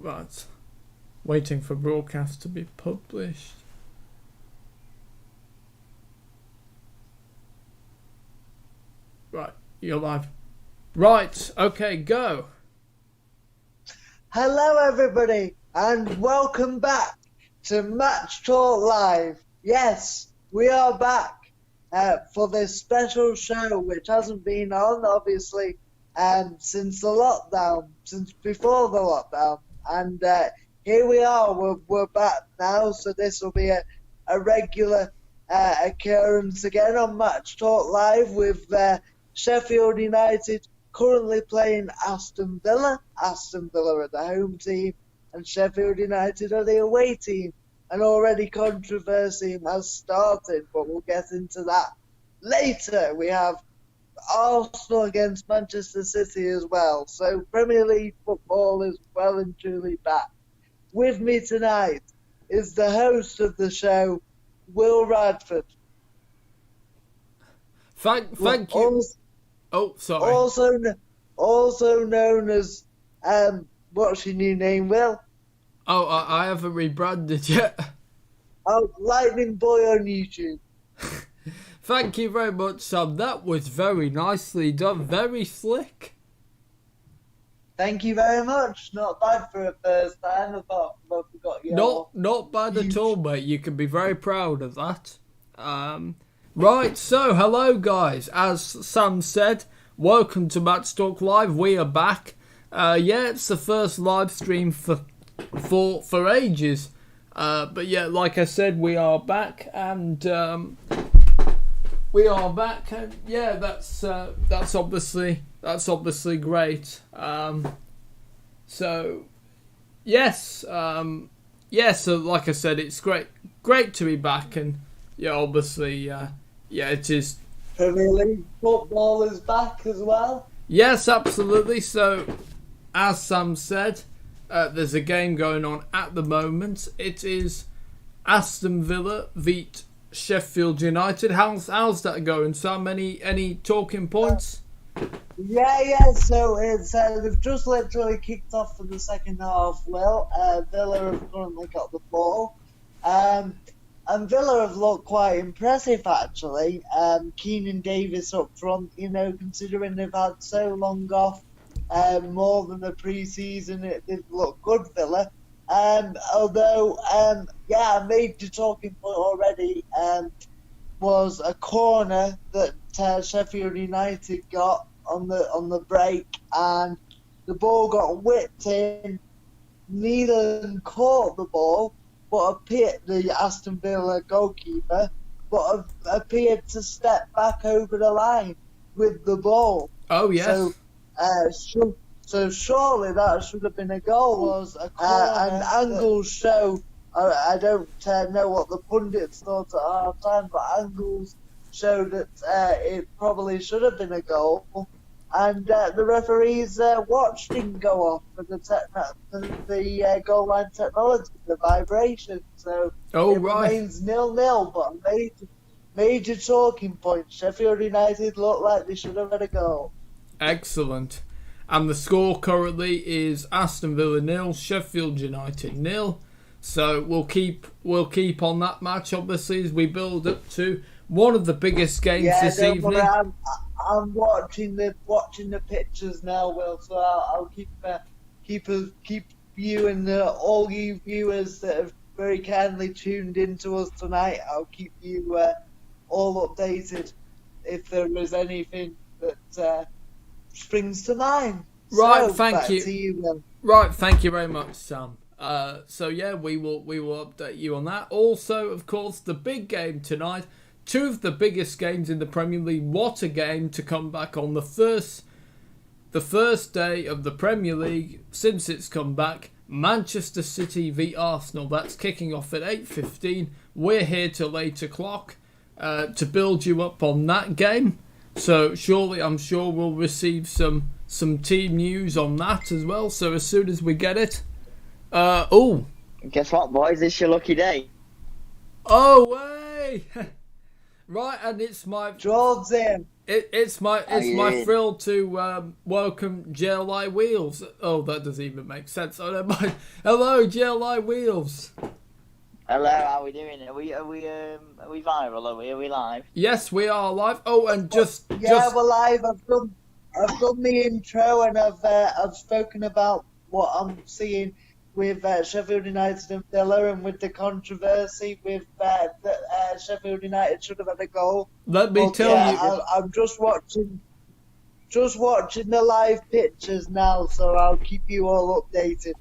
Right. Waiting for broadcast to be published. Right, you're live. Right, okay, go. Hello everybody and welcome back to MatchTalk Live. Yes, we are back for this special show which hasn't been on obviously since the lockdown, since before the lockdown, and here we are, we're back now, so this will be a regular occurrence again on MatchTalk Live with Sheffield United currently playing Aston Villa. Aston Villa are the home team and Sheffield United are the away team. And already controversy has started, but we'll get into that later. We have Arsenal against Manchester City as well. So Premier League football is well and truly back. With me tonight is the host of the show, Will Radford. Thank you. Sorry. Also known as, what's your new name, Will? Oh, I haven't rebranded yet. Oh, Lightning Boy on YouTube. Thank you very much, Sam. That was very nicely done. Very slick. Thank you very much. Not bad for a first time. I forgot your... Not bad at all, mate. You can be very proud of that. Right, so hello guys. As Sam said, welcome to MatchTalk Live. We are back. It's the first live stream for ages. But yeah, like I said, we are back, and yeah, that's obviously great. So yes, so like I said, it's great to be back, and yeah, obviously, it is. Premier League football is back as well. Yes, absolutely. So, as Sam said, there's a game going on at the moment. It is Aston Villa beat Sheffield United. How's that going, Sam? Any talking points? Yeah. So it's they've just literally kicked off for the second half. Well, Villa have currently got the ball. And Villa have looked quite impressive, actually. Keenan Davis up front, considering they've had so long off, more than the pre-season, they've looked good, Villa. Although, a major talking point already was a corner that Sheffield United got on the break, and the ball got whipped in. Neither caught the ball, but the Aston Villa goalkeeper, but appeared to step back over the line with the ball. Oh, yes. So surely that should have been a goal. Was a and angles show, I don't know what the pundits thought at half time, but angles show that it probably should have been a goal. And the referee's watch didn't go off for the goal line technology, the vibration. So remains 0-0, but a major talking point. Sheffield United look like they should have had a goal. Excellent. And the score currently is Aston Villa 0, Sheffield United 0. So we'll keep on that match, obviously, as we build up to one of the biggest games this evening. Worry, I'm watching the pictures now, Will. So I'll keep you and all you viewers that have very kindly tuned in to us tonight. I'll keep you all updated if there is anything that springs to mind. Right, thank you. To you, Will. Right, thank you very much, Sam. So yeah, we will update you on that. Also, of course, the big game tonight. Two of the biggest games in the Premier League. What a game to come back on the first day of the Premier League since it's come back. Manchester City v Arsenal. That's kicking off at 8:15. We're here till 8 o'clock to build you up on that game. So I'm sure we'll receive some team news on that as well. So as soon as we get it. Guess what, boys? It's your lucky day. Oh, way! Right, and it's my... George's in. It's my thrill to welcome JLI Wheels. Oh, that doesn't even make sense. I don't mind. Hello, JLI Wheels. Hello, how are we doing? Are we viral? Are we live? Yes, we are live. Oh, and we're live. I've done the intro, and I've spoken about what I'm seeing with Sheffield United and Villa, and with the controversy with that Sheffield United should have had a goal. Let me tell you, I'm just watching the live pictures now, so I'll keep you all updated.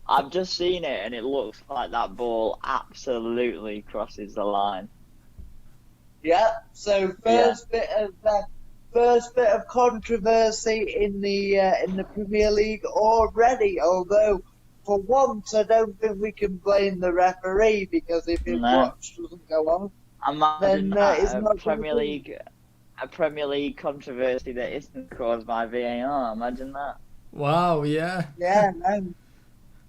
I've just seen it, and it looks like that ball absolutely crosses the line. Yeah. So first bit of controversy in the Premier League already. Although for once, I don't think we can blame the referee, because if his watch doesn't go on, Imagine then it's not a Premier League controversy that isn't caused by VAR. Imagine that. Wow. Yeah. Yeah. No.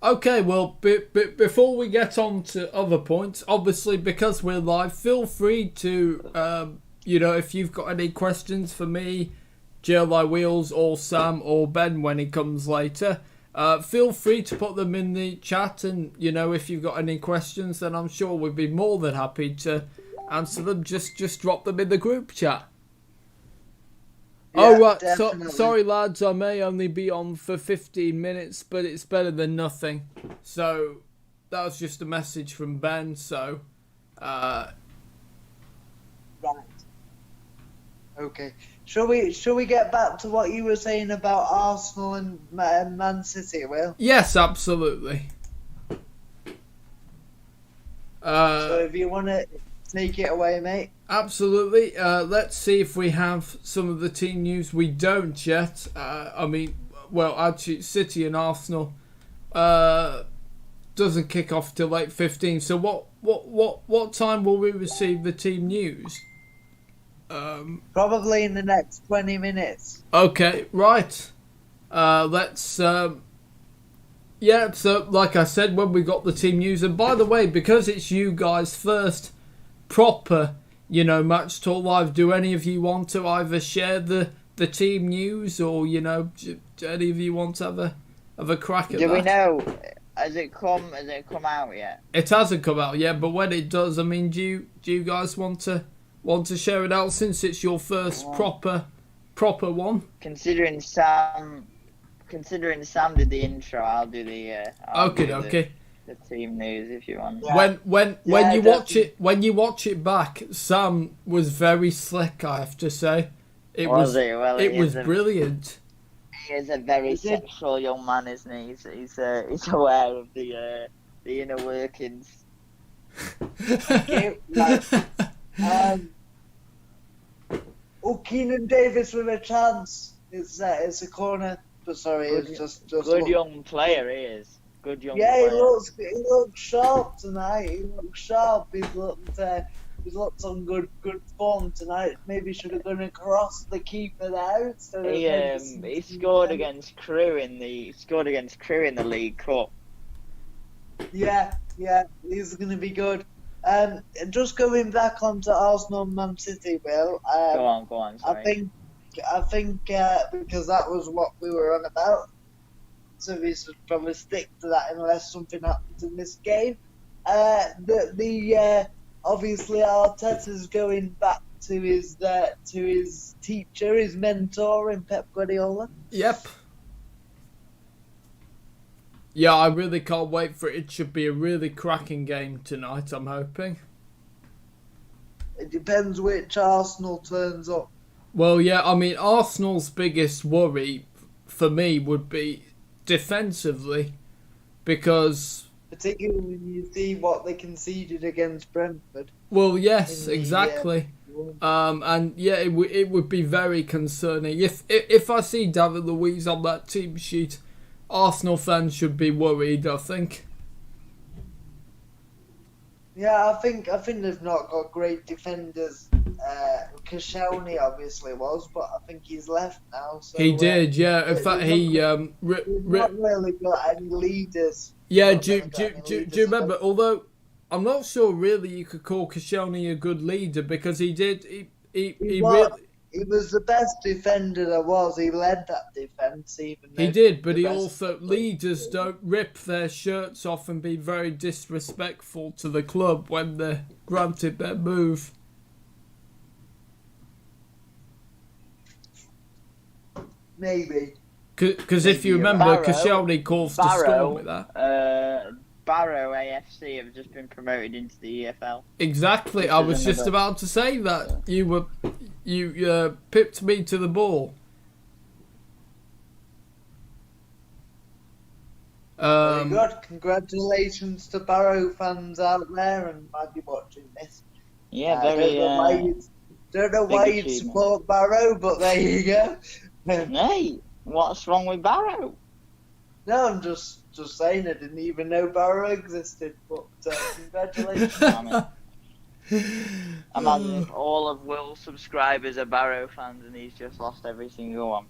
Okay, well, before we get on to other points, obviously, because we're live, feel free to, if you've got any questions for me, JLI Wheels, or Sam, or Ben when he comes later, feel free to put them in the chat, and, if you've got any questions, then I'm sure we'd be more than happy to answer them. Just drop them in the group chat. Yeah, right. definitely. Sorry, lads. I may only be on for 15 minutes, but it's better than nothing. So that was just a message from Ben. So, Right. Okay. Shall we get back to what you were saying about Arsenal and Man City, Will? Yes, absolutely. So if you want to take it away, mate. Absolutely. Let's see if we have some of the team news. We don't yet. Actually, City and Arsenal doesn't kick off till 8:15. So what time will we receive the team news? Probably in the next 20 minutes. Okay, right. Let's. So like I said, when we got the team news, and by the way, because it's you guys' first proper, Match Talk Live, do any of you want to either share the team news, or do any of you want to have a crack at that? Do we know? Has it come out yet? It hasn't come out yet, but when it does, do you guys want to share it out, since it's your first proper one? Considering Sam did the intro, I'll do the Okay. The team news if you want. Yeah. When you watch it back, Sam was very slick, I have to say. It was brilliant. He is a very sexual young man, isn't he? He's aware of the inner workings. Keenan Davis with a chance. It's a corner. But sorry, it's just good young player. He is. Good young player. He looks sharp tonight. He looks sharp. He's looked on good form tonight. Maybe should have gone across the keeper there. He scored against Crewe in the League Cup. Yeah, he's going to be good. Just going back onto Arsenal and Man City, Will. Go on. Sorry. I think because that was what we were on about. So we should probably stick to that unless something happens in this game. Obviously Arteta's going back to his teacher, his mentor in Pep Guardiola. Yep. Yeah, I really can't wait for it. It should be a really cracking game tonight, I'm hoping. It depends which Arsenal turns up. Well, yeah, Arsenal's biggest worry for me would be defensively, because... Particularly when you see what they conceded against Brentford. Well, yes, exactly. And yeah, it would be very concerning. If I see David Luiz on that team sheet, Arsenal fans should be worried, I think. Yeah, I think they've not got great defenders. Koscielny obviously was, but I think he's left now. So, he did, yeah. In fact, he not really got any leaders. Yeah, do you remember? Although I'm not sure really you could call Koscielny a good leader, because he he was the best defender there was. He led that defence even. He did, but he also, leaders don't rip their shirts off and be very disrespectful to the club when they're granted their move. Maybe. Because if you remember, Koscielny caused a storm with that. Barrow AFC have just been promoted into the EFL. Exactly, I was just about to say that. You pipped me to the ball. Very good. Congratulations to Barrow fans out there and might be watching this. Yeah, very. Don't know why you'd support Barrow, but there you go. Hey, what's wrong with Barrow? No, I'm just saying I didn't even know Barrow existed, but congratulations. Imagine if all of Will's subscribers are Barrow fans and he's just lost every single one.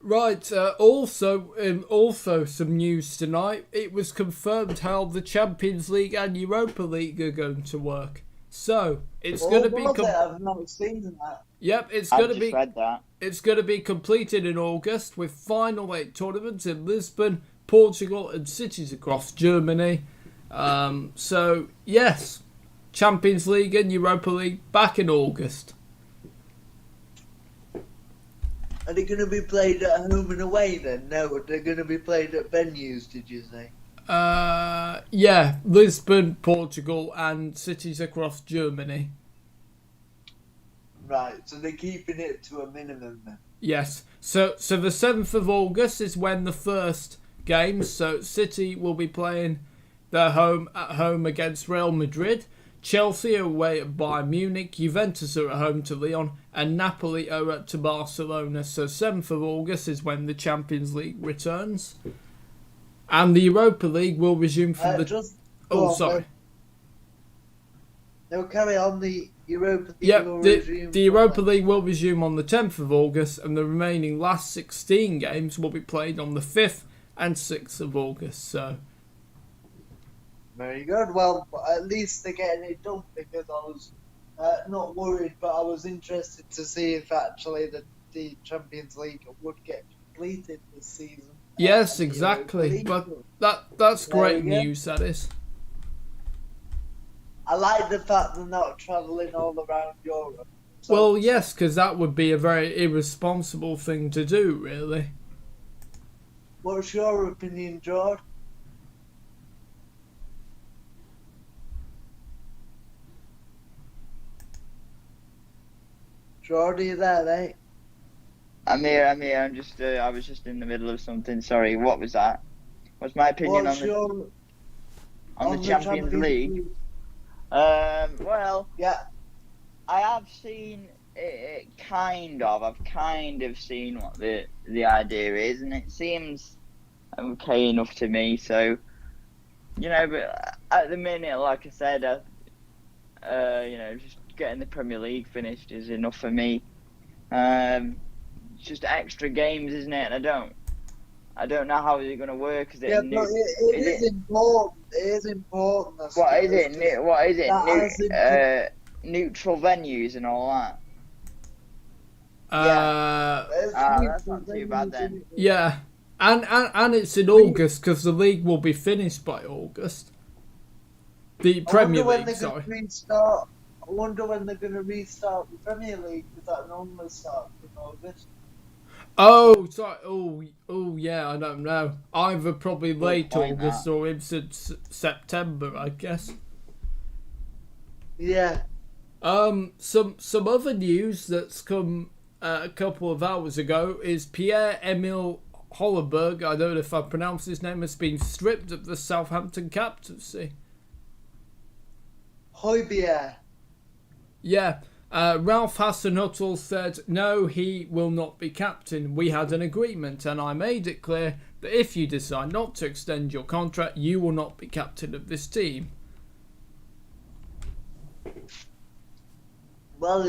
Right, also some news tonight. It was confirmed how the Champions League and Europa League are going to work. So, it's going to be... I've not seen that. Yep, it's going to be completed in August with final 8 tournaments in Lisbon, Portugal and cities across Germany. So, yes, Champions League and Europa League back in August. Are they going to be played at home and away then? No, they're going to be played at venues, did you say? Yeah, Lisbon, Portugal and cities across Germany. Right, so they're keeping it to a minimum then? Yes, so the 7th of August is when the first games, so City will be playing at home against Real Madrid, Chelsea are away at Bayern Munich, Juventus are at home to Lyon, and Napoli are at to Barcelona. So 7th of August is when the Champions League returns. And the Europa League will resume from sorry. They'll carry on the Europa League. Yep, the Europa League will resume on the 10th of August, and the remaining last 16 games will be played on the 5th and 6th of August. So. Very good. Well, at least they're getting it done because I was not worried, but I was interested to see if actually the Champions League would get completed this season. Yes, exactly. But that's great news, that is. I like the fact they're not travelling all around Europe. So well, yes, because that would be a very irresponsible thing to do, really. What's your opinion, George? George, are you there, mate? I'm here. I'm just. I was just in the middle of something. Sorry. What was that? What's my opinion on the Champions League? Well, yeah, I have seen it. I've kind of seen what the idea is, and it seems okay enough to me. So, but at the minute, like I said, just getting the Premier League finished is enough for me. It's just extra games, isn't it? And I don't know how it's going to work. Is it? Yeah, but it is important. It is important. What is it? Neutral venues and all that. That's not too bad then. Yeah, and it's in August because the league will be finished by August. The Premier League, sorry. I wonder when they're going to restart the Premier League, because that normally starts in August. Oh, sorry. Oh, yeah, I don't know. Either probably late August or into September, I guess. Yeah. Some other news that's come a couple of hours ago is Pierre-Emile Holleberg, I don't know if I pronounced his name, has been stripped of the Southampton captaincy. Højbjerg. Yeah, Ralph Hasenhüttl said, no, he will not be captain. We had an agreement and I made it clear that if you decide not to extend your contract, you will not be captain of this team. Well,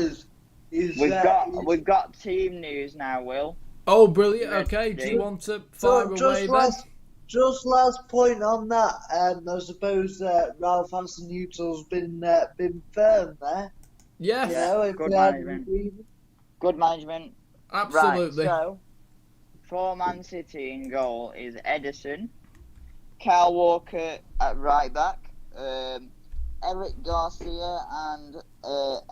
we've got team news now, Will. Oh, brilliant. Okay, do you want to fire away then? just last point on that. I suppose Ralph Hasenhutl's been firm there. Yes. You know, if good we had management. agreement. Good management. Absolutely. Right, so for Man City in goal is Edison, Kyle Walker at right back, Eric Garcia and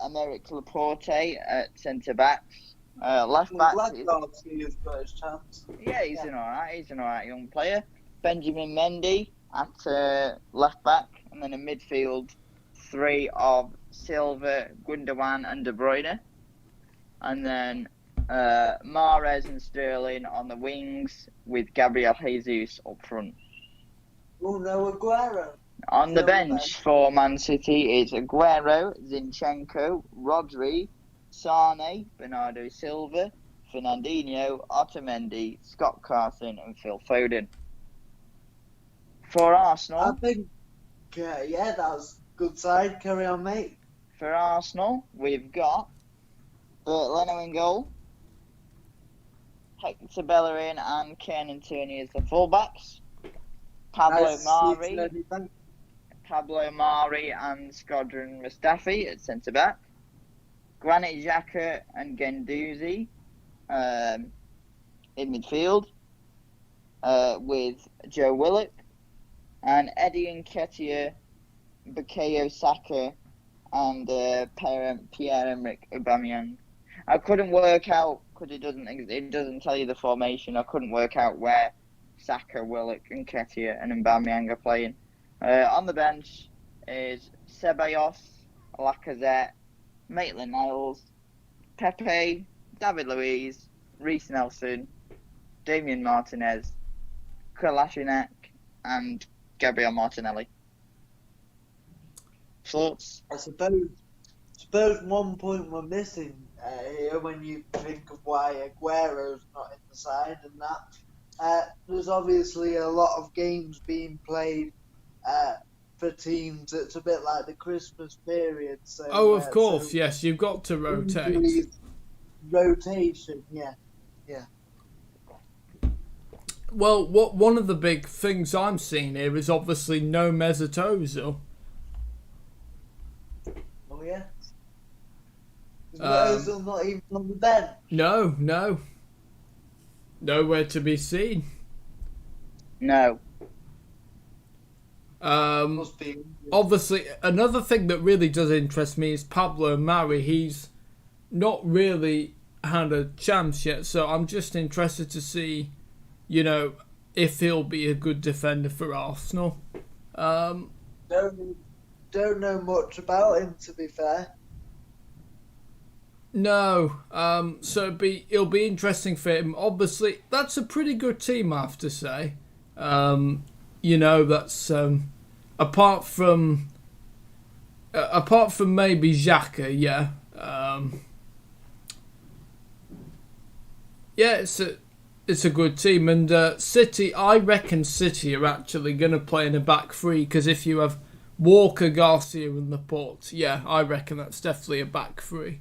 Emerick Laporte at centre backs. Left I'm back glad is Garcia's got his chance. yeah, he's an alright young player. Benjamin Mendy at left back, and then in midfield, three of Silva, Gundogan, and De Bruyne, and then Mahrez and Sterling on the wings with Gabriel Jesus up front. Oh no, Aguero. On the bench for Man City is Aguero, Zinchenko, Rodri, Sane, Bernardo Silva, Fernandinho, Otamendi, Scott Carson, and Phil Foden. For I Arsenal, think, yeah, that was a good side. Carry on, mate. we've got Bert Leno in goal, Hector Bellerin and Kenan Tierney as the fullbacks, Pablo Mari and Skodran Mustafi at centre back, Granit Xhaka and Guendouzi in midfield, with Joe Willock and Eddie Nketiah, Bukayo Saka, and Pierre-Emerick Aubameyang. I couldn't work out because it doesn't tell you the formation. I couldn't work out where Saka, Willock, Nketiah, and Aubameyang are playing. On the bench is Ceballos, Lacazette, Maitland-Niles, Pepe, David Luiz, Reece Nelson, Damian Martinez, Kolasinac, and Gabriel Martinelli. Thoughts? I suppose one point we're missing here when you think of why Aguero's not in the side and that. There's obviously a lot of games being played for teams. It's a bit like the Christmas period. So, of course, yes, you've got to rotate. Rotation, yeah. Well, one of the big things I'm seeing here is obviously no Mesut Ozil. Oh yeah. Is Ozil not even on the bench? No. Nowhere to be seen. No. Must be. Obviously, another thing that really does interest me is Pablo Mari. He's not really had a chance yet, so I'm just interested to see, if he'll be a good defender for Arsenal. Don't know much about him, to be fair. No, so it'll be interesting for him. Obviously, that's a pretty good team, I have to say. That's apart from maybe Xhaka, yeah. It's a good team, and City. I reckon City are actually going to play in a back three because if you have Walker, Garcia, and Laporte, yeah, I reckon that's definitely a back three.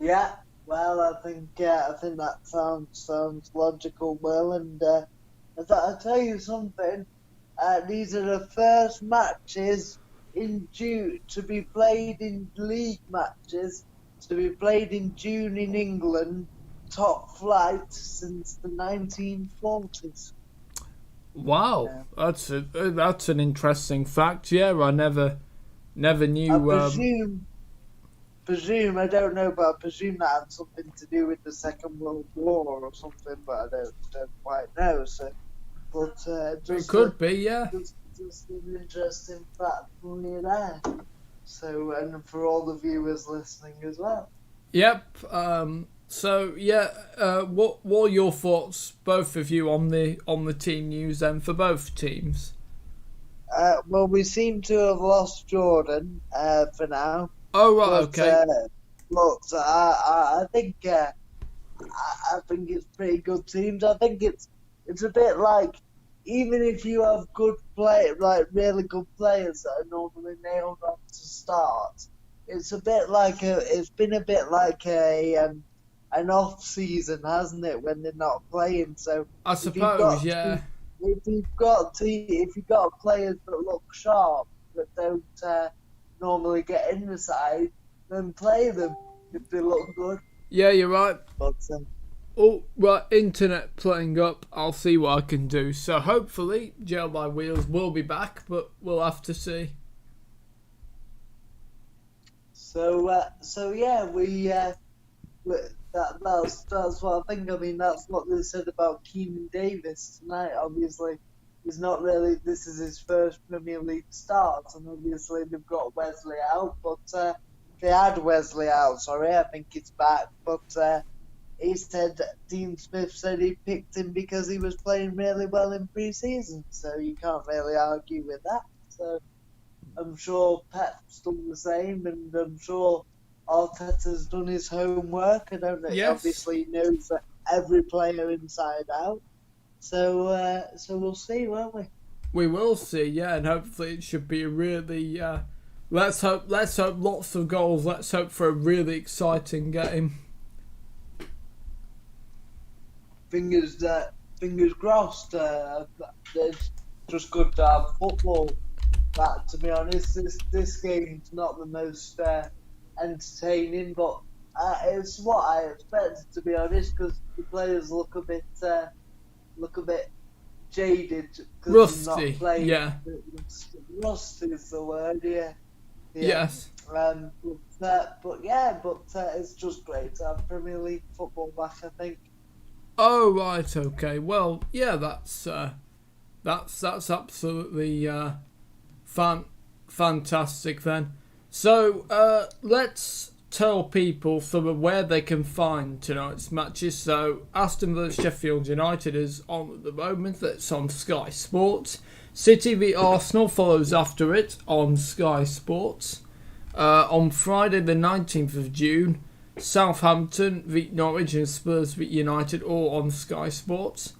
Yeah, well, I think that sounds logical, Will. And I'll tell you something. These are the first matches in June to be played in league matches to be played in June in England, top flight since the 1940s. Wow, yeah. That's an interesting fact. Yeah, I never knew. I presume I don't know, but I presume that had something to do with the Second World War or something, but I don't quite know. So, but it could be, yeah. Just an interesting fact for you there. So, and for all the viewers listening as well. Yep. So yeah, what are your thoughts, both of you, on the team news then for both teams? Well, we seem to have lost Jordan for now. Oh right, okay. Look, I think it's pretty good teams. I think it's a bit like, even if you have really good players that are normally nailed on to start, it's been a bit like an off season, hasn't it, when they're not playing? So I suppose, yeah. if you've got players that look sharp that don't normally get in the side, then play them if they look good. Yeah, you're right. But Oh, right, internet playing up. I'll see what I can do. So hopefully, Jail by Wheels will be back, but we'll have to see. So yeah, that's what I think. I mean, that's what they said about Keenan Davis tonight. Obviously, he's not really. This is his first Premier League start, and obviously they've got Wesley out. But they had Wesley out. Sorry, I think it's back. But he said Dean Smith said he picked him because he was playing really well in pre-season. So you can't really argue with that. So I'm sure Pep's done the same, and I'm sure Arteta's done his homework. I don't know. Yes. Obviously, he knows that every player inside out. So we'll see, won't we? We will see, yeah, and hopefully it should be a really. Let's hope lots of goals. Let's hope for a really exciting game. Fingers crossed. It's just good to have football. But to be honest, this game's not the most entertaining, but it's what I expected, to be honest, because the players look a bit jaded because Rusty, they're not playing. yeah. Rusty is the word, yeah. Yes. But it's just great to have Premier League football back, I think. Oh right, okay. Well, yeah, that's absolutely fantastic then. So let's tell people sort of where they can find tonight's matches. So Aston Villa Sheffield United is on at the moment. That's on Sky Sports. City v Arsenal follows after it on Sky Sports. On Friday the 19th of June, Southampton v Norwich and Spurs v United, all on Sky Sports.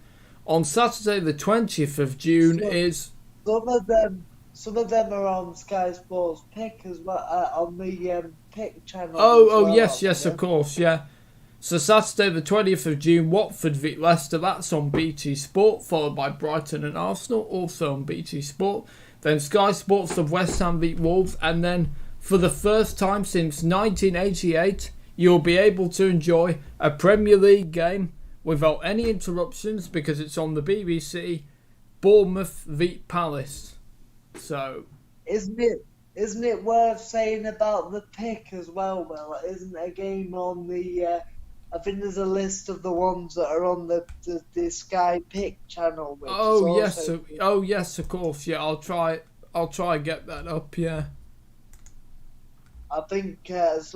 On Saturday the 20th of June is... Some of them are on Sky Sports Pick as well, on the Pick channel. Yes, of course, yeah. So Saturday the 20th of June, Watford v Leicester, that's on BT Sport, followed by Brighton and Arsenal, also on BT Sport. Then Sky Sports of West Ham v Wolves, and then for the first time since 1988, you'll be able to enjoy a Premier League game without any interruptions because it's on the BBC, Bournemouth v Palace. So, isn't it worth saying about the Pick as well? Well, isn't a game on the? I think there's a list of the ones that are on the Sky Pick channel. Which yes, of course. Yeah, I'll try and get that up. Yeah. I think there's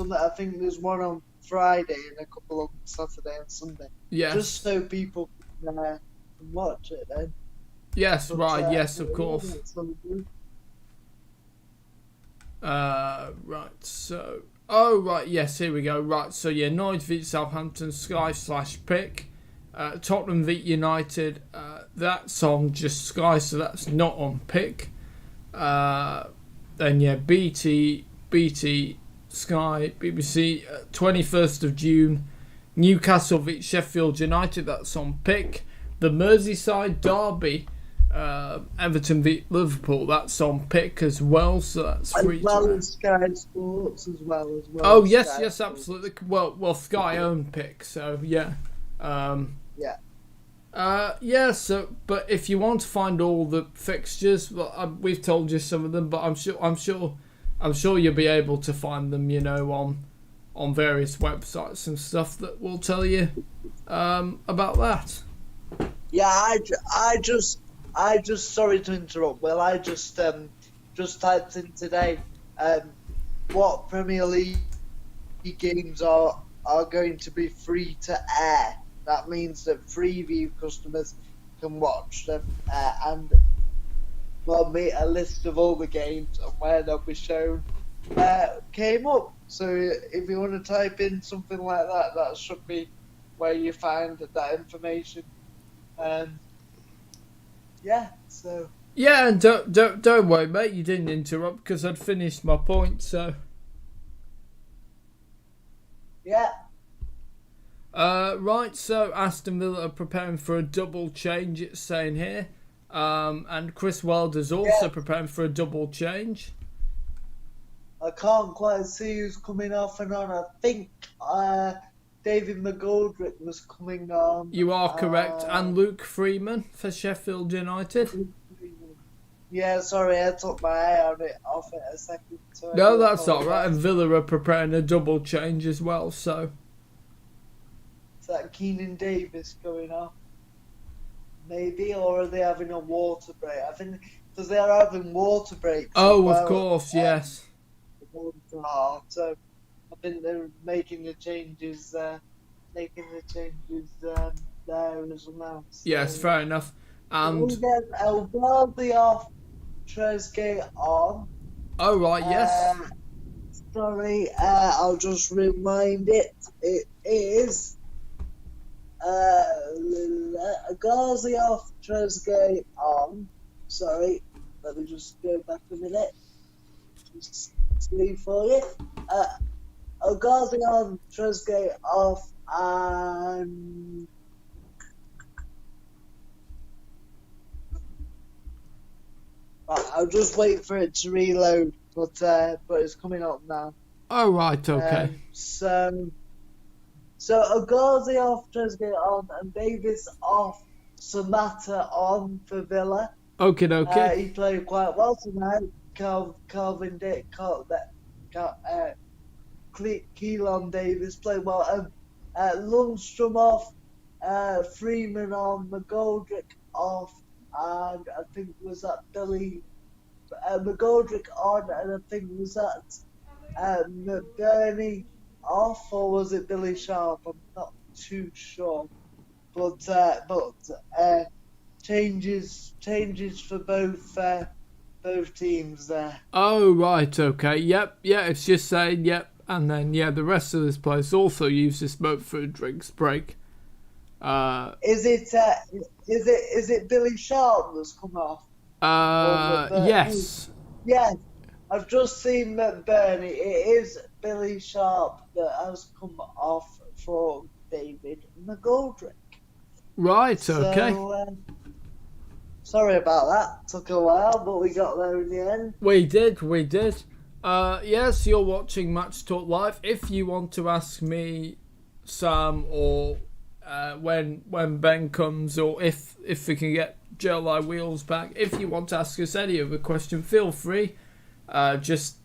one on Friday and a couple on Saturday and Sunday. Yes. Just so people can watch it then. Yes, right, yes, of course. Right, so... Oh, right, yes, here we go. Right, so yeah, Norwich v Southampton, Sky/Pick. Tottenham v United, that's on just Sky, so that's not on Pick. Then, yeah, BT, Sky, BBC, 21st of June. Newcastle v Sheffield United, that's on Pick. The Merseyside derby, Everton v Liverpool, that's on Pick as well, so that's free. As well as Sky Sports as well. Oh yes, absolutely. Well, Sky own Pick, so yeah. So but if you want to find all the fixtures, well, we've told you some of them, but I'm sure you'll be able to find them, on various websites and stuff that will tell you about that. Yeah, I just sorry to interrupt. Well, I just typed in today what Premier League games are going to be free to air. That means that Freeview customers can watch them and a list of all the games and where they'll be shown came up. So if you want to type in something like that, that should be where you find that information. And don't worry, mate. You didn't interrupt because I'd finished my point. So yeah. Right. So Aston Villa are preparing for a double change. It's saying here. And Chris Wilder's also preparing for a double change. I can't quite see who's coming off and on. I think David McGoldrick was coming on. You are correct. And Luke Freeman for Sheffield United. Yeah, sorry, I took my eye on it off it a second. So No, that's all right. And Villa are preparing a double change as well. So is that Keenan Davis going off? Maybe, or are they having a water break? I think because they are having water breaks. Oh, of course, yes. So I think they're making the changes. There as well. So, Yes, fair enough. And we get El Ghazi off, Trezeguet on. oh right, yes. Sorry, I'll just remind it. It is Ghazi off, Trezeguet on. Sorry, let me just go back a minute. Just leave for you. Ghazi on, Trezeguet off, and I'll just wait for it to reload, but it's coming up now. Oh right, okay. So Ghazi off, Trezeguet on, and Davis off, Samata on for Villa. Okay. He played quite well tonight. Keelan Davis played well. Lundstrom off, Freeman on, McGoldrick off, and I think was that Billy McGoldrick on, and I think was that McBurney off, or was it Billy Sharp? I'm not too sure, but changes for both teams there. Oh right, okay. Yep, yeah. It's just saying yep, and then the rest of this place also uses smoke for a drinks break. Is it Billy Sharp that's come off? Yes. Yes, I've just seen McBurney. It is Billy Sharp that has come off for David McGoldrick. Right, okay. So, sorry about that. Took a while, but we got there in the end. We did. Yes, you're watching Match Talk Live. If you want to ask me, Sam, or when Ben comes, or if we can get Jelly Wheels back, if you want to ask us any other question, feel free. Just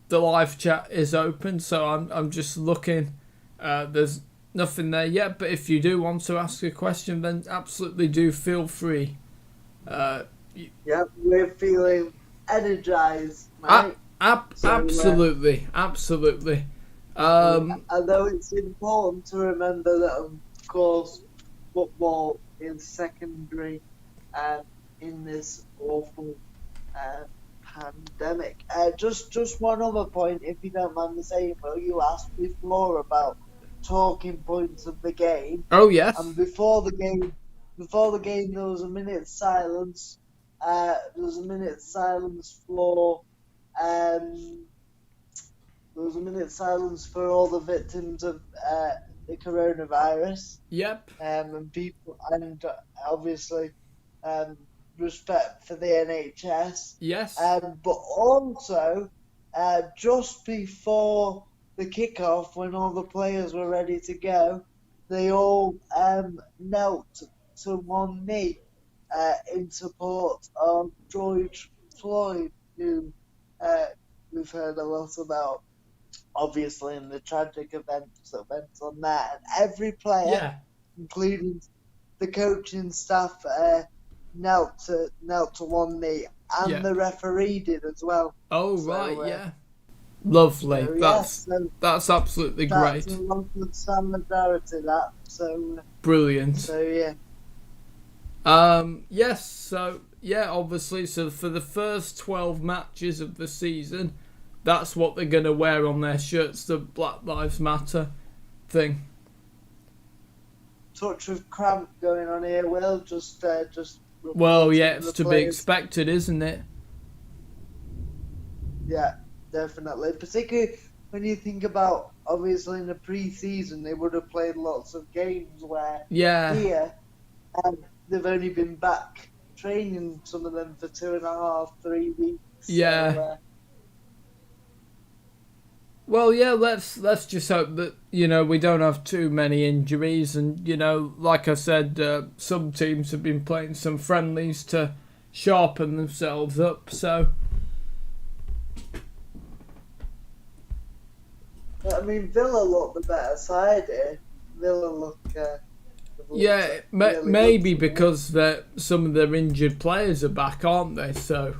the live chat is open, so I'm just looking. There's nothing there yet, but if you do want to ask a question, then absolutely do feel free. We're feeling energized, mate. Absolutely. Although it's important to remember that, of course, football is secondary in this awful pandemic. Just one other point, if you don't mind me saying, Will, you asked before about talking points of the game. Oh yes. And before the game, there was a minute's silence. There was a minute's silence for all the victims of the coronavirus. Yep. And people, and obviously, respect for the NHS. Yes. But also, just before the kickoff, when all the players were ready to go, they all knelt to one knee in support of George Floyd, who we've heard a lot about, obviously, in the tragic events that went on there. And every player, including the coaching staff, knelt to one knee, and the referee did as well. Oh, so, right, yeah. Lovely. So, that's absolutely great. That's a lot of solidarity, that. So brilliant. So yeah. Yes. So yeah. Obviously, so for the first 12 matches of the season, that's what they're gonna wear on their shirts. The Black Lives Matter thing. Touch of cramp going on here, Will. Just. Well, yeah, it's to be expected, isn't it? Yeah. Definitely, particularly when you think about, obviously in the pre-season they would have played lots of games where here they've only been back training some of them for 2.5, 3 weeks. Yeah. So, Well, yeah, let's just hope that, we don't have too many injuries. And, like I said, some teams have been playing some friendlies to sharpen themselves up. So, I mean, Villa look the better side here. Villa look... yeah, really maybe good. because some of their injured players are back, aren't they? So,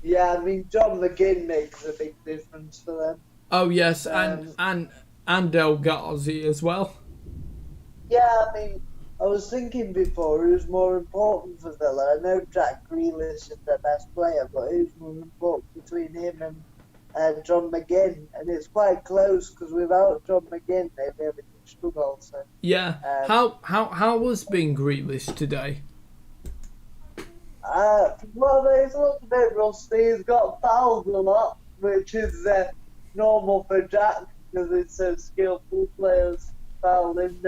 Yeah, I mean, John McGinn makes a big difference for them. oh yes, and El Ghazi as well. Yeah, I mean, I was thinking before who's more important for Villa. I know Jack Grealish is their best player, but who's more important between him and John McGinn? And it's quite close because without John McGinn, they really struggle. So Yeah. How was being Grealish today? well, he's a little bit rusty. He's got fouled a lot, which is normal for Jack because he's so skillful. Players foul him.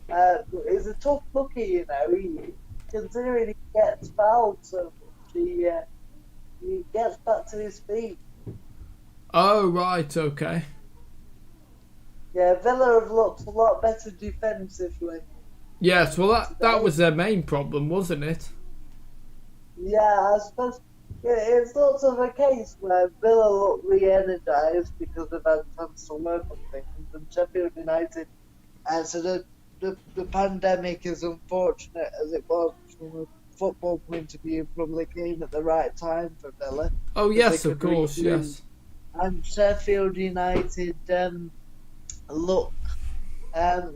But he's a tough cookie, He, considering he gets fouled so much, he gets back to his feet. Oh right, okay. Yeah, Villa have looked a lot better defensively. Yes, well that was their main problem, wasn't it? Yeah, I suppose it's sort of a case where Villa look re-energised because they've had a chance to work on things, and Sheffield United. So the pandemic, as unfortunate as it was from a football point of view, probably came at the right time for Villa. Oh yes, of course, yes. And Sheffield United look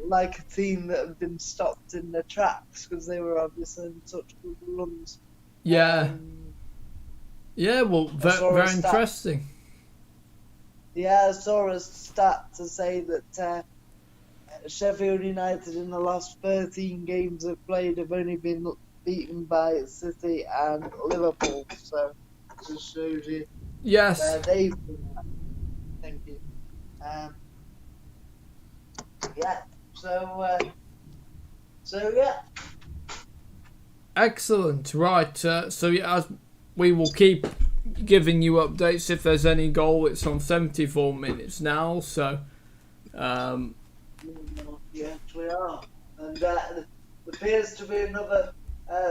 like a team that have been stopped in their tracks because they were obviously in such good runs. Yeah. Yeah, well, very interesting. Yeah, I saw a stat to say that Sheffield United in the last 13 games they've played have only been beaten by City and Liverpool. So, it just shows you Yes. where they've been at. Thank you. Yeah, so yeah. Excellent. Right. So yeah, as we will keep giving you updates if there's any goal. It's on 74 minutes now. So. Yes, we are. And there appears to be another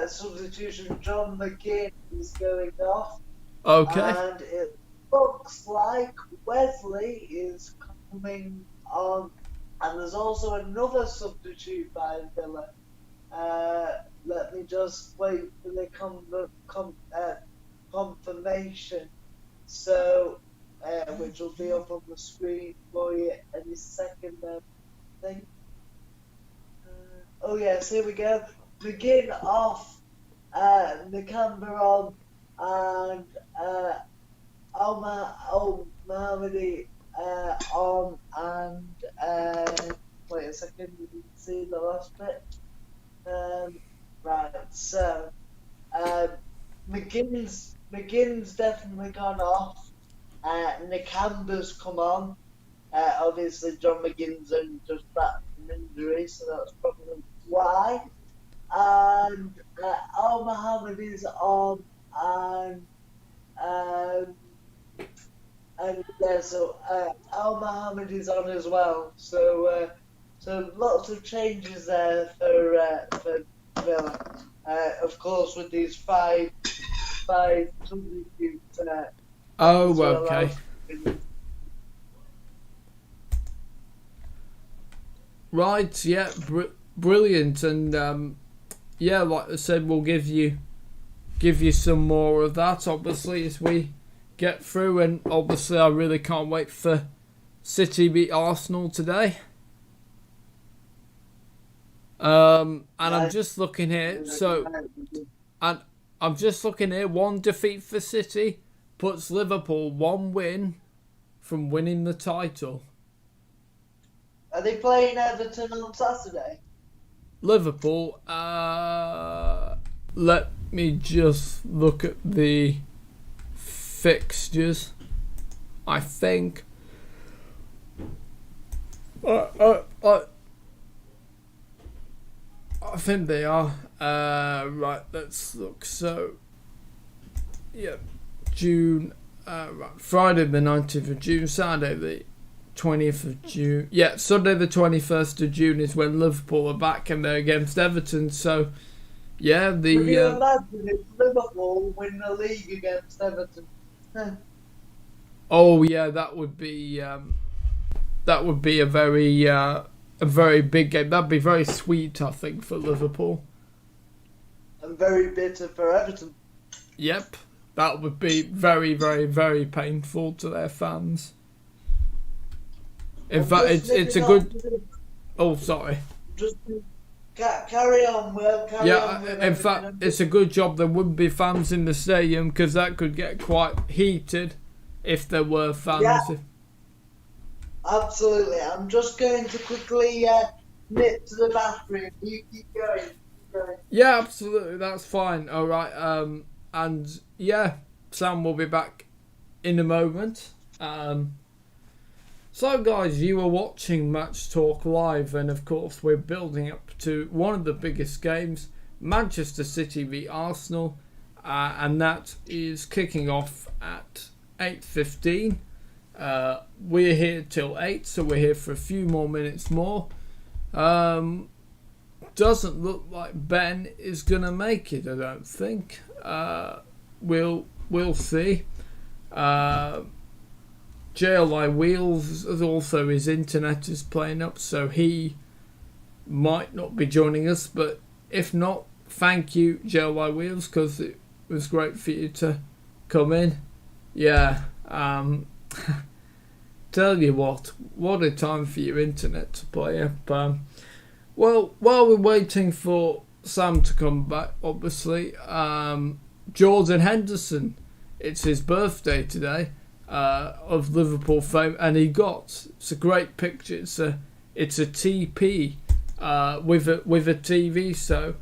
substitution. John McGinn is going off. Okay. And it looks like Wesley is coming on. And there's also another substitute by Villa. Let me just wait for the confirmation. So, which will be up on the screen for you any second. Thing. Oh yes, here we go. McGinn off, Nakamba on, and Mohammadi on, and wait a second, you can see the last bit. Right, so McGinn's definitely gone off. Nakamba's come on. Obviously, John McGinn's only just back from injury, so that's probably why. And Al Mohammed is on, and yeah, so Al Mohammed is on as well. So lots of changes there for Villa. Of course, with these five substitutes. Oh, okay. Right, yeah, brilliant, and yeah, like I said, we'll give you some more of that, obviously, as we get through, and obviously, I really can't wait for City beat Arsenal today. And I'm just looking here, and I'm just looking here. One defeat for City puts Liverpool one win from winning the title. Are they playing Everton on Saturday? Liverpool, let me just look at the fixtures. I think think they are. Right, let's look. So, yeah, June. Right, Friday the 19th of June, Saturday the 20th of June. Yeah, Sunday the 21st of June is when Liverpool are back and they're against Everton. So, yeah, Can you imagine if Liverpool win the league against Everton? Oh yeah, that would be a very big game. That'd be very sweet, I think, for Liverpool. And very bitter for Everton. Yep, that would be very, very, very painful to their fans. In fact, it's a good. Oh, sorry. Just carry on, Will. Carry on. In fact, it's a good job there wouldn't be fans in the stadium because that could get quite heated if there were fans. Yeah. Absolutely. I'm just going to quickly nip to the bathroom. You keep going. Yeah, absolutely. That's fine. All right. And yeah, Sam will be back in a moment. So, guys, you are watching Match Talk Live, and of course, we're building up to one of the biggest games, Manchester City v Arsenal, and that is kicking off at 8:15. We're here till 8, so we're here for a few more minutes more. Doesn't look like Ben is going to make it, I don't think. We'll see. JLI Wheels, also his internet is playing up, so he might not be joining us, but if not, thank you, JLI Wheels, because it was great for you to come in. Yeah, tell you what a time for your internet to play up. Well, while we're waiting for Sam to come back, obviously, Jordan Henderson, it's his birthday today, of Liverpool fame, and it's a great picture. It's a TP with a TV. So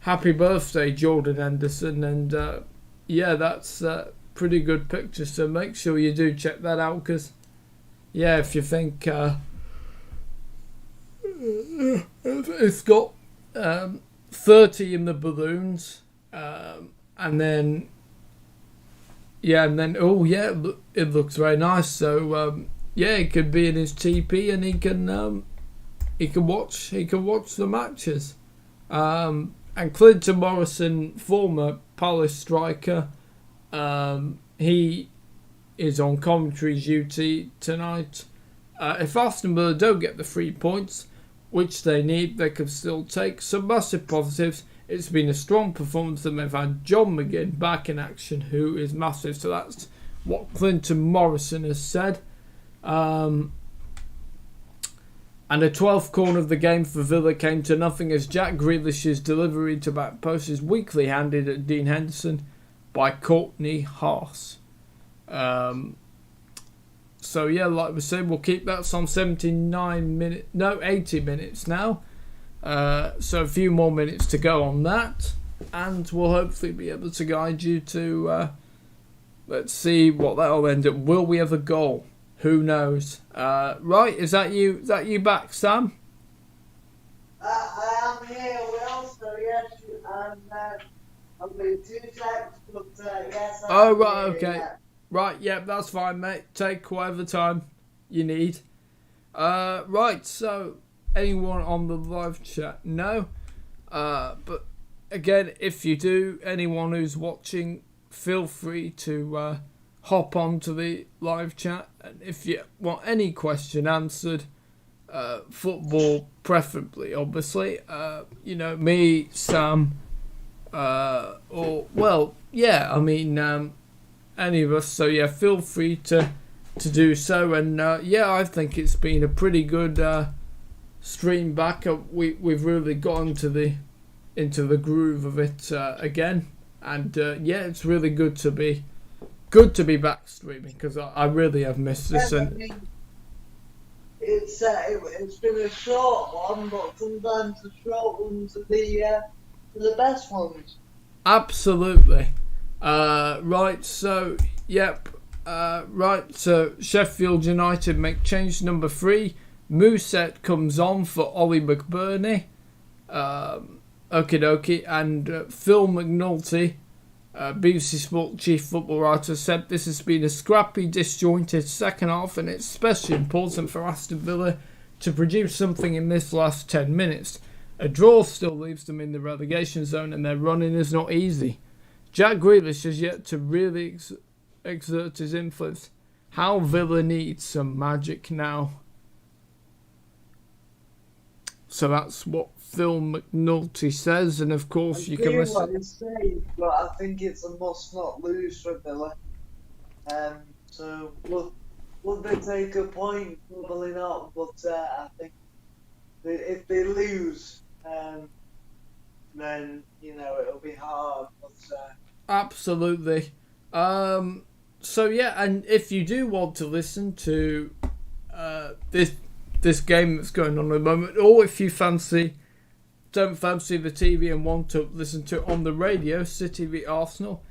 happy birthday, Jordan Henderson, and yeah, that's a pretty good picture. So make sure you do check that out, because yeah, if you think it's got 30 in the balloons, and then. Yeah, and then it looks very nice. So yeah, it could be in his TP, and he can watch the matches. And Clinton Morrison, former Palace striker, he is on commentary duty tonight. If Aston Villa don't get the 3 points, which they need, they can still take some massive positives. It's been a strong performance, and they've had John McGinn back in action, who is massive. So that's what Clinton Morrison has said. And the 12th corner of the game for Villa came to nothing as Jack Grealish's delivery to back post is weakly handed at Dean Henderson by Courtney Haas. So yeah, like we said, we'll keep that on 80 minutes now. So a few more minutes to go on that, and we'll hopefully be able to guide you to let's see what that'll end up. Will we have a goal? Who knows? Right, is that you back, Sam? I am here, Will, so yes, and I'll be 2 seconds, but yes, oh, right, okay. Yeah. Right, yeah, that's fine, mate. Take whatever time you need. Right, so anyone on the live chat? No. But again, if you do, anyone who's watching, feel free to hop onto the live chat. And if you want any question answered, football preferably, obviously, me, Sam, or, well, yeah, I mean, any of us. So, yeah, feel free to do so. And, yeah, I think it's been a pretty good stream back. We've really got into the groove of it again, and yeah, it's really good to be back streaming, because I really have missed this. Yeah, and I mean, it's been a short one, but sometimes the short ones are the best ones. Absolutely. Right. So yep. Right. So Sheffield United make change number 3. Mousset comes on for Ollie McBurney. Okie dokie. And Phil McNulty, BBC Sport chief football writer, said this has been a scrappy, disjointed second half, and it's especially important for Aston Villa to produce something in this last 10 minutes. A draw still leaves them in the relegation zone, and their running is not easy. Jack Grealish has yet to really exert his influence. How Villa needs some magic now. So that's what Phil McNulty says, and of course you can listen. What he's saying, but I think it's a must not lose for Villa. So will they take a point? Probably not, but I think if they lose, then it'll be hard. But absolutely. So yeah, and if you do want to listen to this game that's going on at the moment, or if you don't fancy the TV and want to listen to it on the radio, City v Arsenal,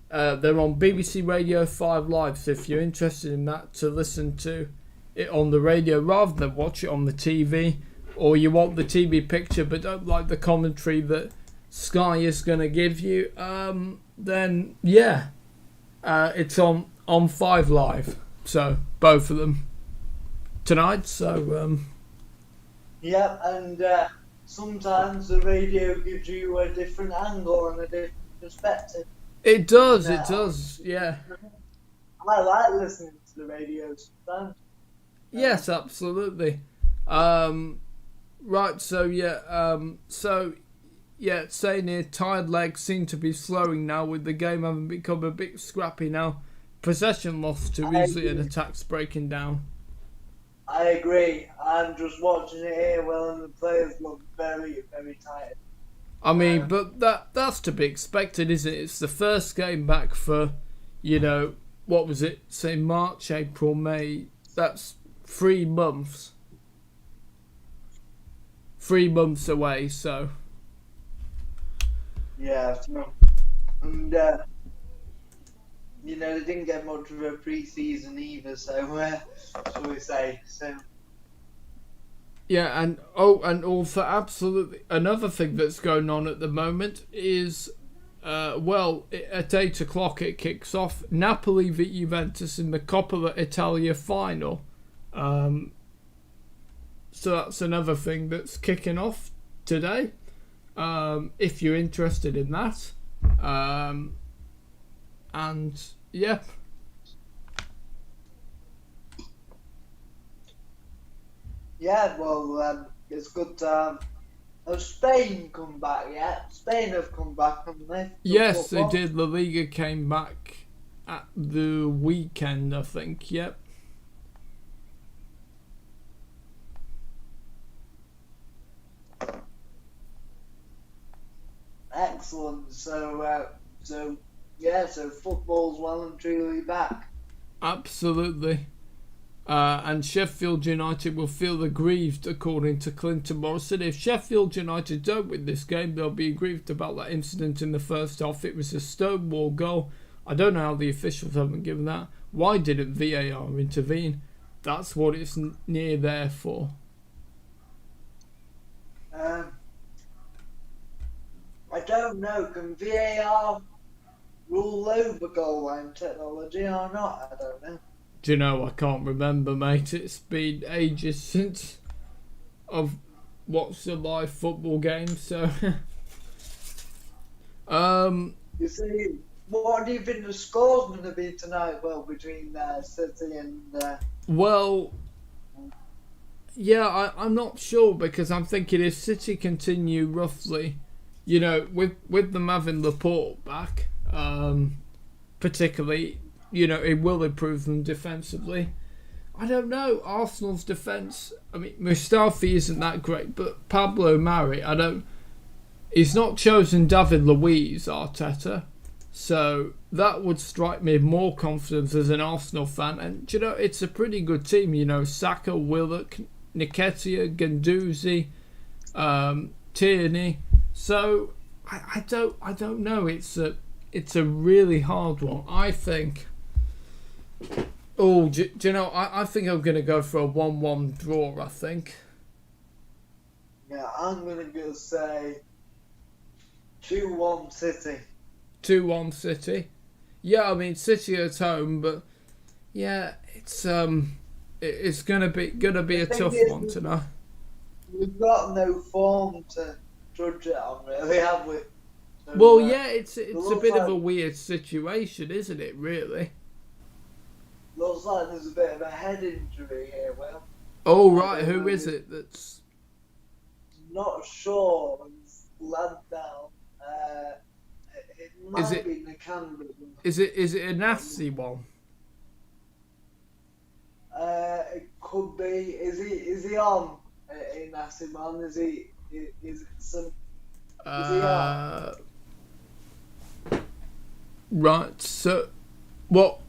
they're on BBC Radio 5 Live. So if you're interested in that, to listen to it on the radio rather than watch it on the TV, or you want the TV picture but don't like the commentary that Sky is going to give you, then yeah, it's on 5 Live. So both of them tonight. So yeah, and sometimes the radio gives you a different angle and a different perspective. It does, yeah. I like listening to the radio sometimes. Yes, absolutely. Right, so yeah, saying here, tired legs seem to be slowing now with the game having become a bit scrappy now. Possession lost too easily and attacks breaking down. I agree. I'm just watching it here, and the players look very, very tired. I mean, but that's to be expected, isn't it? It's the first game back for, what was it? Say March, April, May. That's 3 months. 3 months away, so. Yeah, and they didn't get much of a pre-season either, so shall we say? So. Yeah, and also absolutely another thing that's going on at the moment is, at 8 o'clock it kicks off Napoli v Juventus in the Coppa Italia final. So that's another thing that's kicking off today. If you're interested in that, and yeah. Yeah, well, it's good to have Spain come back, yeah? Spain have come back, haven't they? Yes, they did. La Liga came back at the weekend, I think, yep. Excellent. So football's well and truly back. Absolutely. And Sheffield United will feel aggrieved, according to Clinton Morrison. If Sheffield United don't win this game, they'll be aggrieved about that incident in the first half. It was a stonewall goal. I don't know how the officials haven't given that. Why didn't VAR intervene? That's what it's near there for. I don't know. Can VAR rule over goal line technology or not? I don't know. Do you know, I can't remember, mate. It's been ages since I've watched a live football game, so... You see, what do you think the score's going to be tonight, between City and... Well, yeah, I'm not sure, because I'm thinking if City continue roughly, with them having Laporte back, particularly... it will improve them defensively. I don't know. Arsenal's defence, I mean, Mustafi isn't that great, but Pablo Mari, he's not chosen David Luiz, Arteta. So that would strike me more confidence as an Arsenal fan. And, it's a pretty good team. Saka, Willock, Nketiah, Guendouzi, Tierney. So I don't know. It's a really hard one. I think... Oh, do you know, I think I'm going to go for a 1-1 draw, I think. Yeah, I'm going to say 2-1 City. 2-1 City. Yeah, I mean City at home, but yeah, it's gonna be a tough one tonight. We've got no form to judge it on, really, have we? So, Well, yeah, it's a bit like, of a weird situation, isn't it? Really. Looks like there's a bit of a head injury here, Will. Oh right, who is it? That's not sure. It's lad down. It might be Nakamba. Is it a nasty one? It could be. Is he on in Asiman? Is it some? Is he on? Right. So, what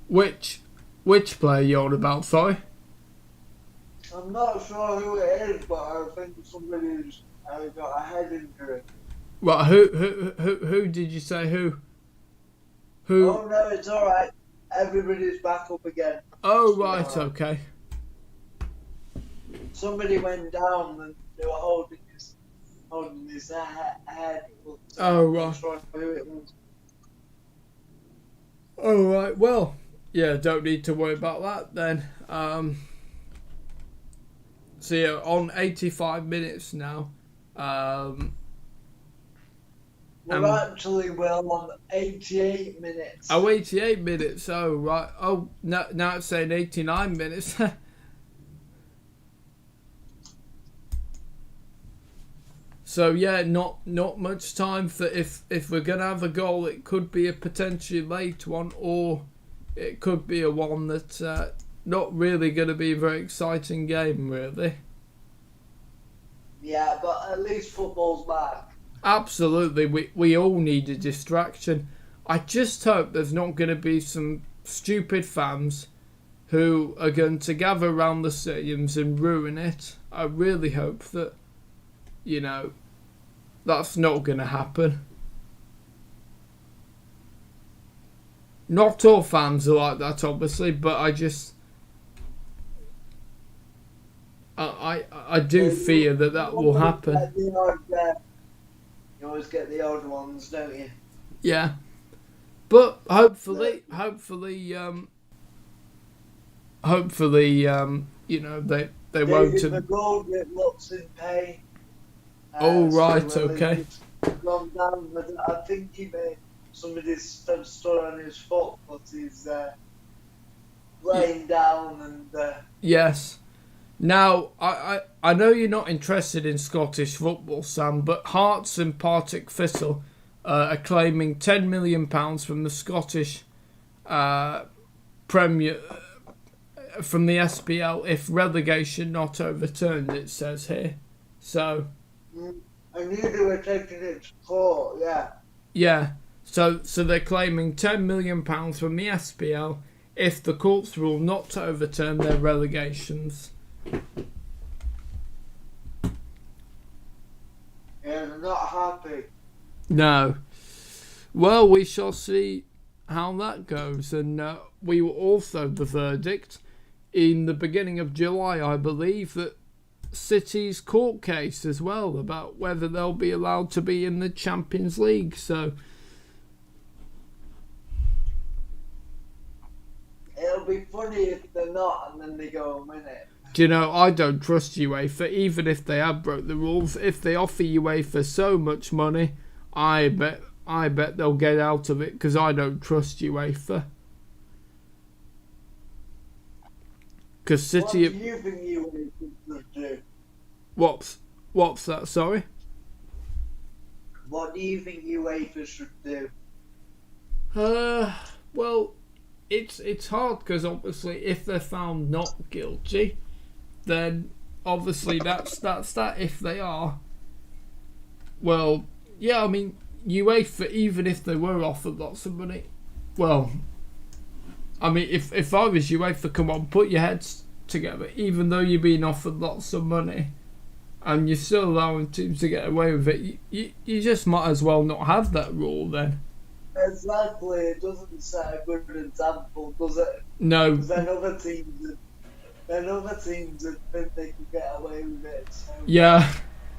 which player you're on about? Sorry. I'm not sure who it is, but I think somebody's got a head injury. Right. Who did you say? Who? Oh no, it's all right. Everybody's back up again. Oh right, okay. Somebody went down and they were holding his head. Oh right. I'm not sure who it was. Oh right. Well, yeah. Don't need to worry about that then. So yeah, on 85 minutes now. We're actually on 88 minutes. Oh, 88 minutes. Oh, right. Oh, now it's saying 89 minutes. So, yeah, not much time for if we're going to have a goal, it could be a potentially late one, or it could be a one that's not really going to be a very exciting game, really. Yeah, but at least football's back. Absolutely, we all need a distraction. I just hope there's not going to be some stupid fans who are going to gather around the stadiums and ruin it. I really hope that, that's not going to happen. Not all fans are like that, obviously, but I just... I do fear that will happen. You always get the odd ones, don't you? Yeah, but hopefully, they won't. The goal that looks in pain. Oh right, okay. Gone down, but I think he made somebody stood on his foot, but he's laying down and. Yes. Now, I know you're not interested in Scottish football, Sam, but Hearts and Partick Thistle are claiming £10 million from the Scottish Premier, from the SPL, if relegation not overturned, it says here. So... I knew they were taking it to court, yeah. Yeah, so they're claiming £10 million from the SPL if the courts rule not to overturn their relegations. Yeah, they're not happy. No. Well, we shall see how that goes. And we were also the verdict in the beginning of July, I believe, that City's court case as well about whether they'll be allowed to be in the Champions League. So it'll be funny if they're not and then they go and win it. Do you know, I don't trust UEFA, even if they have broke the rules. If they offer UEFA so much money, I bet they'll get out of it, because I don't trust UEFA. Because City... What do you think UEFA should do? What's that, sorry? What do you think UEFA should do? Well, it's hard, because obviously if they're found not guilty, then obviously that's that. If they are, well, yeah, I mean, UEFA, even if they were offered lots of money, well, I mean, if I was UEFA, come on, put your heads together. Even though you're being offered lots of money and you're still allowing teams to get away with it, you just might as well not have that rule then. Exactly, it doesn't set a good example, does it? No. Then other teams that think they can get away with it. So. Yeah,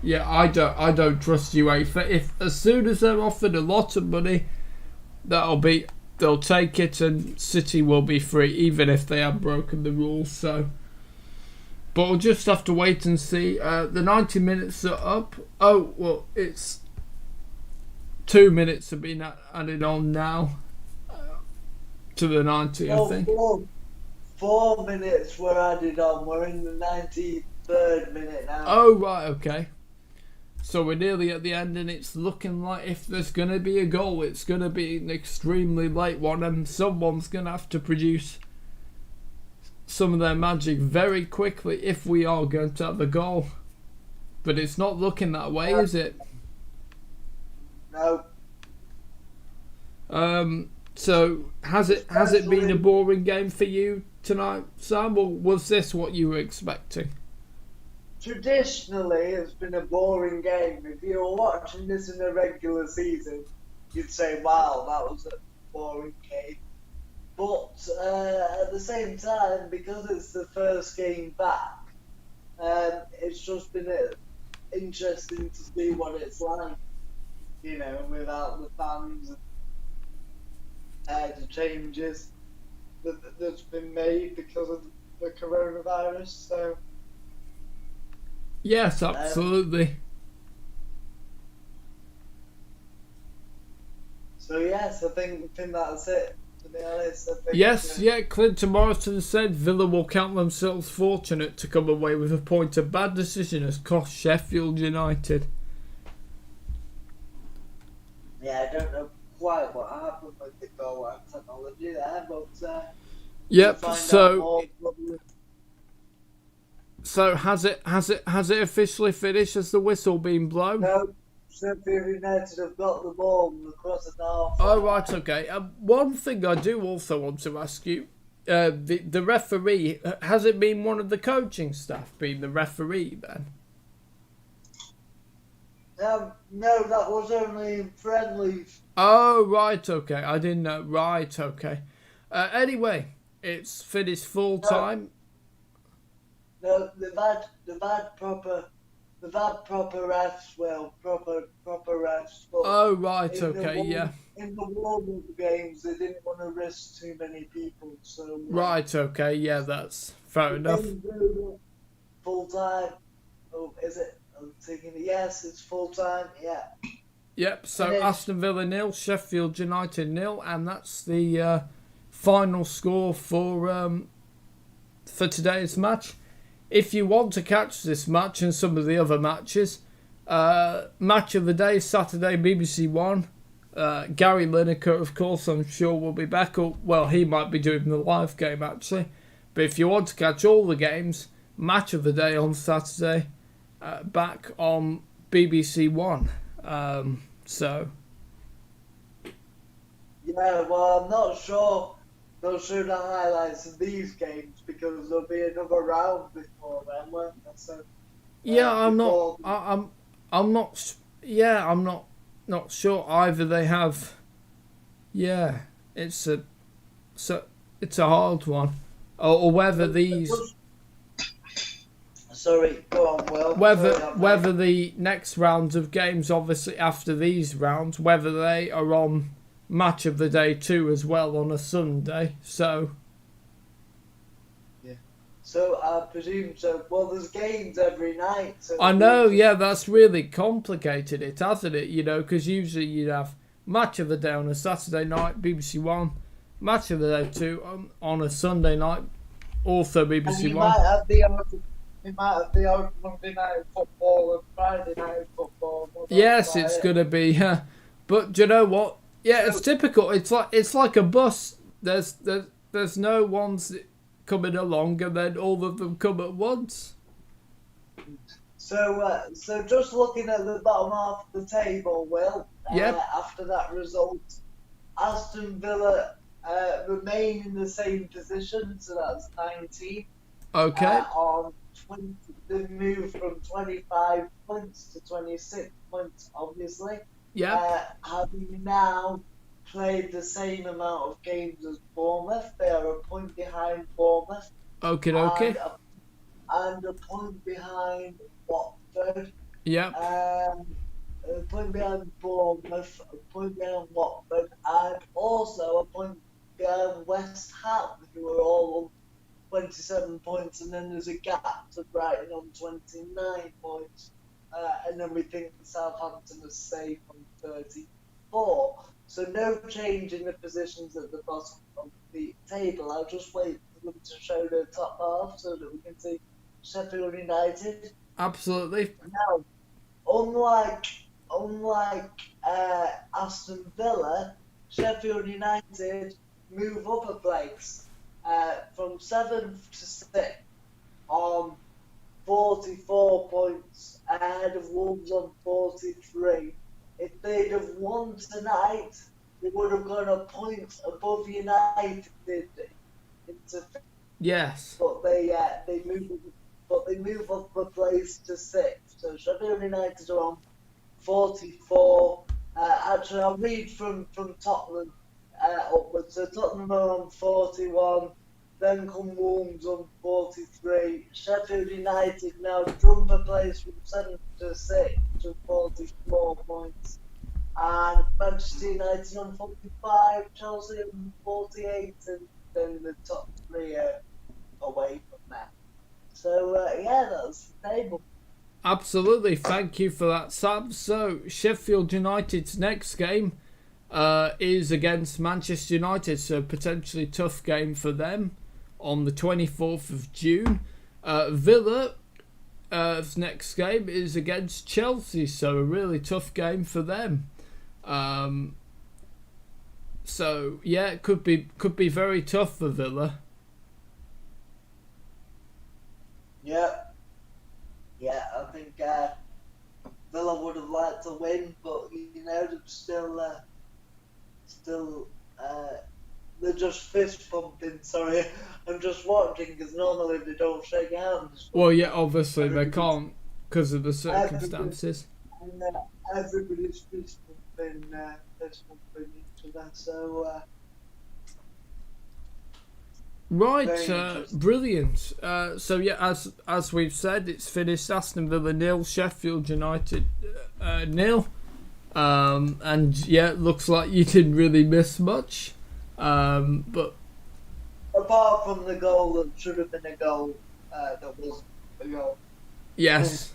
Yeah, I don't trust UEFA. If as soon as they're offered a lot of money, they'll take it, and City will be free, even if they have broken the rules. So, but we'll just have to wait and see. The 90 minutes are up. Oh well, it's 2 minutes have been added on now to the 90. I think. 4 minutes were added on. We're in the 93rd minute now. Oh right, okay. So we're nearly at the end, and it's looking like if there's going to be a goal, it's going to be an extremely late one, and someone's going to have to produce some of their magic very quickly if we are going to have a goal. But it's not looking that way, is it? No. So has it been a boring game for you tonight, Sam, or was this what you were expecting? Traditionally, it's been a boring game. If you were watching this in a regular season, you'd say, wow, that was a boring game. But at the same time, because it's the first game back, it's just been interesting to see what it's like, without the fans and the changes that's been made because of the coronavirus. So. Yes, absolutely. So yes, I think that's it. To be honest, yes, Clinton Morrison said Villa will count themselves fortunate to come away with a point. A bad decision has cost Sheffield United. Yeah, I don't know quite what happened with the goal line technology there, but yep. We'll find out more. So has it officially finished? Has the whistle been blown? No, Sheffield United have got the ball across the half. Oh right, okay. One thing I do also want to ask you, the referee, has it been one of the coaching staff being the referee then? No, that was only friendlies. Oh right, okay. I didn't know. Right, okay. Anyway, it's finished full time. No, they've had proper refs, proper refs. Oh right, okay, yeah. In the warm-up games, they didn't want to risk too many people, so. Right, okay, yeah, that's fair enough. Full time. Oh, is it? I'm thinking, yes, it's full time. Yeah. Yep. So Aston Villa 0, Sheffield United 0, and that's the final score for today's match. If you want to catch this match and some of the other matches, match of the day, Saturday, BBC One. Gary Lineker, of course, I'm sure will be back. Well, he might be doing the live game, actually. But if you want to catch all the games, match of the day on Saturday, back on BBC One. So. Yeah, well, I'm not sure they'll show the highlights of these games because there'll be another round before then, won't there? So, yeah, I'm not sure either. They have. Yeah, it's a hard one, or whether these. Sorry, go on, Will. Whether the next rounds of games, obviously after these rounds, whether they are on match of the day too as well on a Sunday. So. Yeah. So I presume so. Well, there's games every night. So I know. Yeah, that's really complicated it, hasn't it? Because usually you'd have match of the day on a Saturday night, BBC One, match of the day too on a Sunday night, also BBC One. We might have the old Monday night football and Friday night football. Yes, it's going to be. But do you know what? Yeah, it's typical. It's like a bus. There's no ones coming along, and then all of them come at once. So just looking at the bottom half of the table, Will. Yep. After that result, Aston Villa remain in the same position, so that's 19. Okay. They've moved from 25 points to 26 points, obviously. Yeah. Having now played the same amount of games as Bournemouth, they are a point behind Bournemouth. Okay. And a point behind Watford. Yep. A point behind Bournemouth, a point behind Watford, and also a point behind West Ham, who are all on 27 points, and then there's a gap to Brighton on 29 points, and then we think Southampton is safe on 34. So no change in the positions at the bottom of the table. I'll just wait for them to show their top half so that we can see Sheffield United. Absolutely. Now, unlike Aston Villa, Sheffield United move up a place from 7th to 6th on 44 points ahead of Wolves on 43. If they'd have won tonight, they would have gone a point above United into. Yes. But they move up a place to 6th. So Sheffield United are on 44. Actually, I'll read from Tottenham upwards. So Tottenham are on 41. Then come Wolves on 43. Sheffield United now jump a place from 7th to 6th to 44 points. And Manchester United on 45. Chelsea on 48. And then the top 3 are away from that. So, that's the table. Absolutely, thank you for that, Sam. So, Sheffield United's next game is against Manchester United, so potentially tough game for them on the 24th of June. Villa's next game is against Chelsea, so a really tough game for them. So, yeah, it could be very tough for Villa. Yeah, I think Villa would have liked to win, but they're they're just fist pumping. Sorry, I'm just watching because normally they don't shake hands. Well, yeah, obviously they can't because of the circumstances. Everybody's fist pumping each other. So. Right, brilliant. So yeah, as we've said, it's finished. Aston Villa 0, Sheffield United 0. And yeah, it looks like you didn't really miss much. But apart from the goal that should have been a goal, that wasn't a goal. Yes.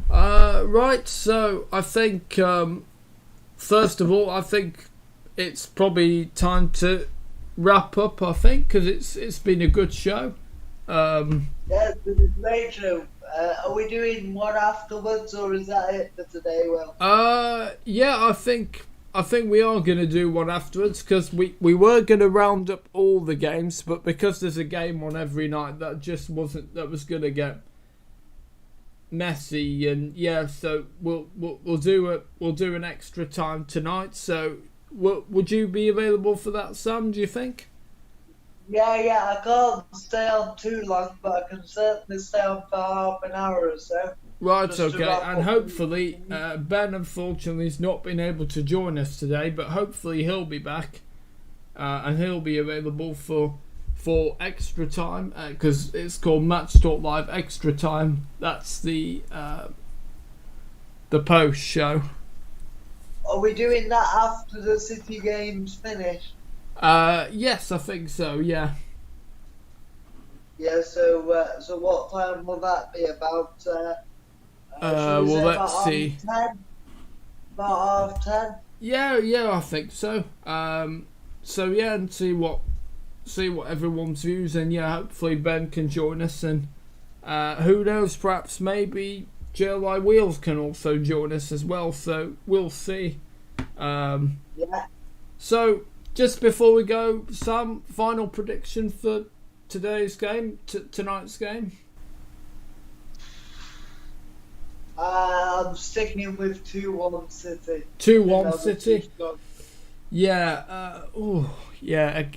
Right. So I think first of all, I think it's probably time to wrap up, I think, because it's been a good show. Yeah, it's been a great show. Are we doing one afterwards, or is that it for today, Will? Yeah, I think we are going to do one afterwards, because we were going to round up all the games, but because there's a game on every night, that was going to get messy, and yeah, so we'll do an extra time tonight. So would you be available for that, Sam, do you think? Yeah, I can't stay on too long, but I can certainly stay on for half an hour or so. Right, okay, and hopefully Ben unfortunately has not been able to join us today, but hopefully he'll be back and he'll be available for extra time, because it's called MatchTalk Live Extra Time. That's the post show. Are we doing that after the City games finish? Yes, I think so. Yeah. Yeah. So what time will that be? About. Well, let's see. About 10. Yeah, I think so. So yeah, and see what everyone's views, and yeah, hopefully Ben can join us, and who knows, perhaps maybe JLI Wheels can also join us as well. So we'll see. Yeah. So just before we go, Sam, final prediction for today's game, tonight's game. I'm sticking with 2-1 City. 2-1 City. Yeah.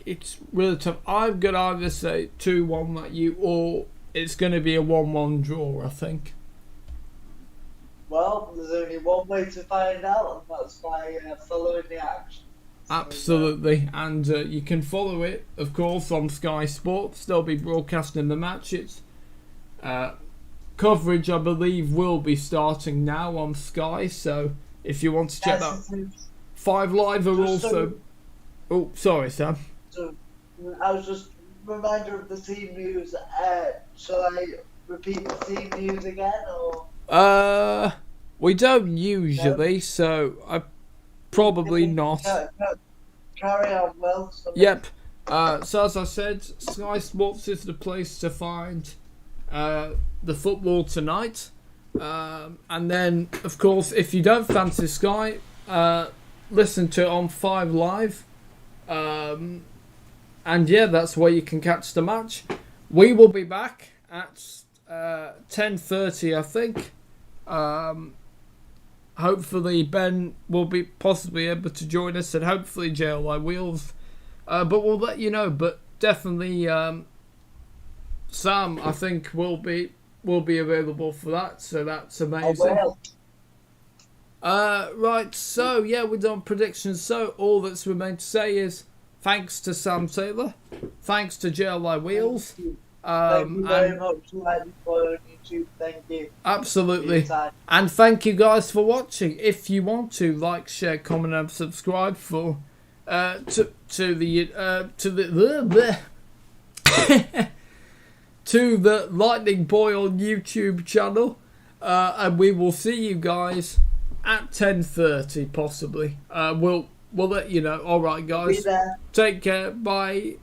It's really tough. I'm gonna either say 2-1 like you, or it's gonna be a 1-1 draw, I think. Well, there's only one way to find out, and that's by following the action. Absolutely, and you can follow it, of course, on Sky Sports. They'll be broadcasting the match. It's coverage, I believe, will be starting now on Sky. So if you want to check that, 5 Live are also. Oh, sorry, Sam. So I was just reminder of the team news. Shall I repeat the team news again, or? We don't usually, so I probably not. Carry on, Will. Yep. So as I said, Sky Sports is the place to find the football tonight. And then, of course, if you don't fancy Sky, listen to it on 5 Live. And yeah, that's where you can catch the match. We will be back at 10:30, I think. Hopefully Ben will be possibly able to join us, and hopefully JLI Wheels. But we'll let you know. But definitely, Sam, I think will be available for that. So that's amazing. Right. So yeah, we're done predictions. So all that's remained to say is thanks to Sam Taylor, thanks to JLI Wheels. Thank you very much for YouTube. Thank you. Absolutely. And thank you guys for watching. If you want to like, share, comment, and subscribe for to the Lightning Boy on YouTube channel, and we will see you guys at 10:30 possibly. We'll let you know. All right, guys. Take care. Bye.